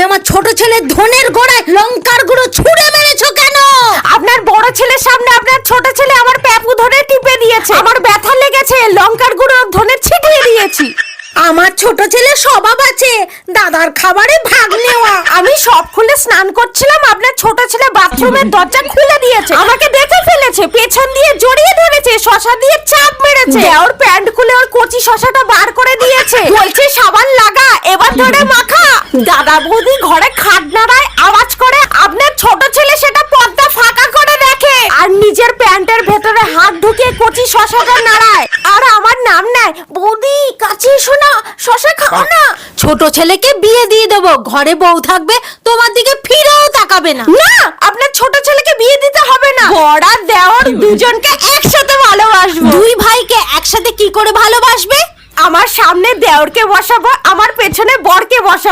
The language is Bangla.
আমার ছোট ছেলের ধনের গোড়ায় লঙ্কার গুঁড়ো ছুঁড়ে মেরেছো কেন? আপনার বড় ছেলের সামনে আপনার ছোট ছেলে আমার প্যাপু ধরে টিপে দিয়েছে, আমার ব্যথা লেগেছে, লঙ্কার গুঁড়ো ধনে ছিটিয়ে দিয়েছি। আমার ছোট ছেলে স্বভাব আছে দাদার খাবারে ভাগ নেওয়া। আমি সব খুলে স্নান করছিলাম, আপনার ছোট ছেলে বাথরুমের দরজা খুলে দিয়েছে, আমাকে দেখে ফেলেছে, পেছন দিয়ে জড়িয়ে ধরেছে, শশা দিয়ে চাপ মেরেছে, ওর প্যান্ট খুলে ওর কচি শশাটা বার করে দিয়েছে, বলছে সাবান লাগা এবার ধরে মাখা। দাদা বৌদি ঘরে খাট নাড়ায়, আওয়াজ করে, আপনার ছোট ছেলে সেটা পর্দা ফাঁকা করে রাখে আর নিজের প্যান্টের ভেতরে হাত ঢুকিয়ে কচি শশাটা নাড়ায় আর আমার নাম নেয়, বৌদি কাছে এসো না, শশা খাও না। ছোট ছেলেকে বিয়ে দিয়ে দেবো, ঘরে বউ থাকবে, তোমার দিকে ফিরেও তাকাবে না। না, আপনার ছোট ছেলেকে বিয়ে দিতে হবে না, বড় আর দেওর দুজনকে একসাথে ভালোবাসবো। দুই ভাইকে একসাথে কি করে ভালোবাসবে? আমার সামনে দেওরকে বসাবো, আমার পেছনে বরকে বসাবো।